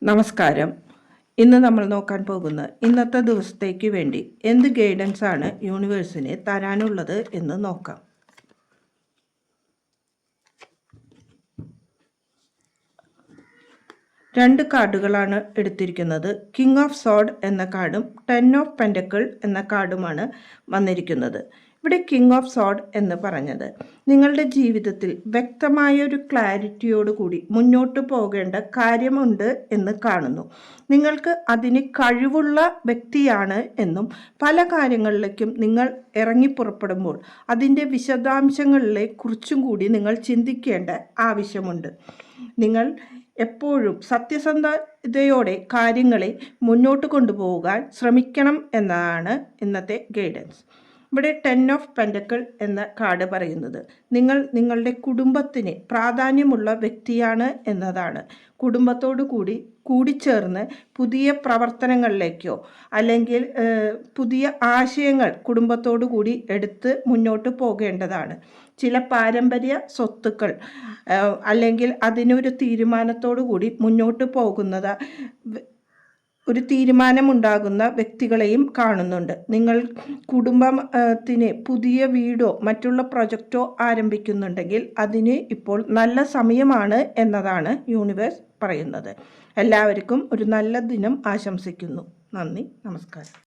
നമസ്കാരം. ഇന്ന് നമ്മൾ നോക്കാൻ പോകുന്ന ഇന്നത്തെ ദിവസത്തേക്ക് വേണ്ടി എന്ത് ഗൈഡൻസ് ആണ് യൂണിവേഴ്സിന് തരാനുള്ളത് എന്ന് നോക്കാം. രണ്ട് കാർഡുകളാണ് എടുത്തിരിക്കുന്നത്. കിങ് ഓഫ് സോർഡ് എന്ന കാർഡും 10 ഓഫ് പെൻറ്റക്കിൾ എന്ന കാർഡുമാണ് വന്നിരിക്കുന്നത്. ഇവിടെ കിങ് ഓഫ് സോർഡ് എന്ന് പറഞ്ഞത് നിങ്ങളുടെ ജീവിതത്തിൽ വ്യക്തമായ ഒരു ക്ലാരിറ്റിയോടുകൂടി മുന്നോട്ട് പോകേണ്ട കാര്യമുണ്ട് എന്ന് കാണുന്നു. നിങ്ങൾക്ക് അതിന് കഴിവുള്ള വ്യക്തിയാണ് എന്നും പല കാര്യങ്ങളിലേക്കും നിങ്ങൾ ഇറങ്ങിപ്പുറപ്പെടുമ്പോൾ അതിൻ്റെ വിശദാംശങ്ങളിലെ കുറിച്ചും കൂടി നിങ്ങൾ ചിന്തിക്കേണ്ട ആവശ്യമുണ്ട്. നിങ്ങൾ എപ്പോഴും സത്യസന്ധതയോടെ കാര്യങ്ങളെ മുന്നോട്ട് കൊണ്ടുപോകാൻ ശ്രമിക്കണം എന്നതാണ് ഇന്നത്തെ ഗൈഡൻസ്. ഇവിടെ 10 ഓഫ് പെൻറ്റക്കിൾ എന്ന കാർഡ് പറയുന്നത് നിങ്ങൾ നിങ്ങളുടെ കുടുംബത്തിന് പ്രാധാന്യമുള്ള വ്യക്തിയാണ് എന്നതാണ്. കുടുംബത്തോടു കൂടിച്ചേർന്ന് പുതിയ പ്രവർത്തനങ്ങളിലേക്കോ അല്ലെങ്കിൽ പുതിയ ആശയങ്ങൾ കുടുംബത്തോടു കൂടി എടുത്ത് മുന്നോട്ട് പോകേണ്ടതാണ്. ചില പാരമ്പര്യ സ്വത്തുക്കൾ അല്ലെങ്കിൽ അതിനൊരു തീരുമാനത്തോടു കൂടി മുന്നോട്ട് പോകുന്നത് ഒരു തീരുമാനമുണ്ടാകുന്ന വ്യക്തികളെയും കാണുന്നുണ്ട്. നിങ്ങൾ കുടുംബത്തിന് പുതിയ വീടോ മറ്റുള്ള പ്രൊജക്റ്റോ ആരംഭിക്കുന്നുണ്ടെങ്കിൽ അതിന് ഇപ്പോൾ നല്ല സമയമാണ് എന്നതാണ് യൂണിവേഴ്സ് പറയുന്നത്. എല്ലാവർക്കും ഒരു നല്ല ദിനം ആശംസിക്കുന്നു. നന്ദി, നമസ്കാരം.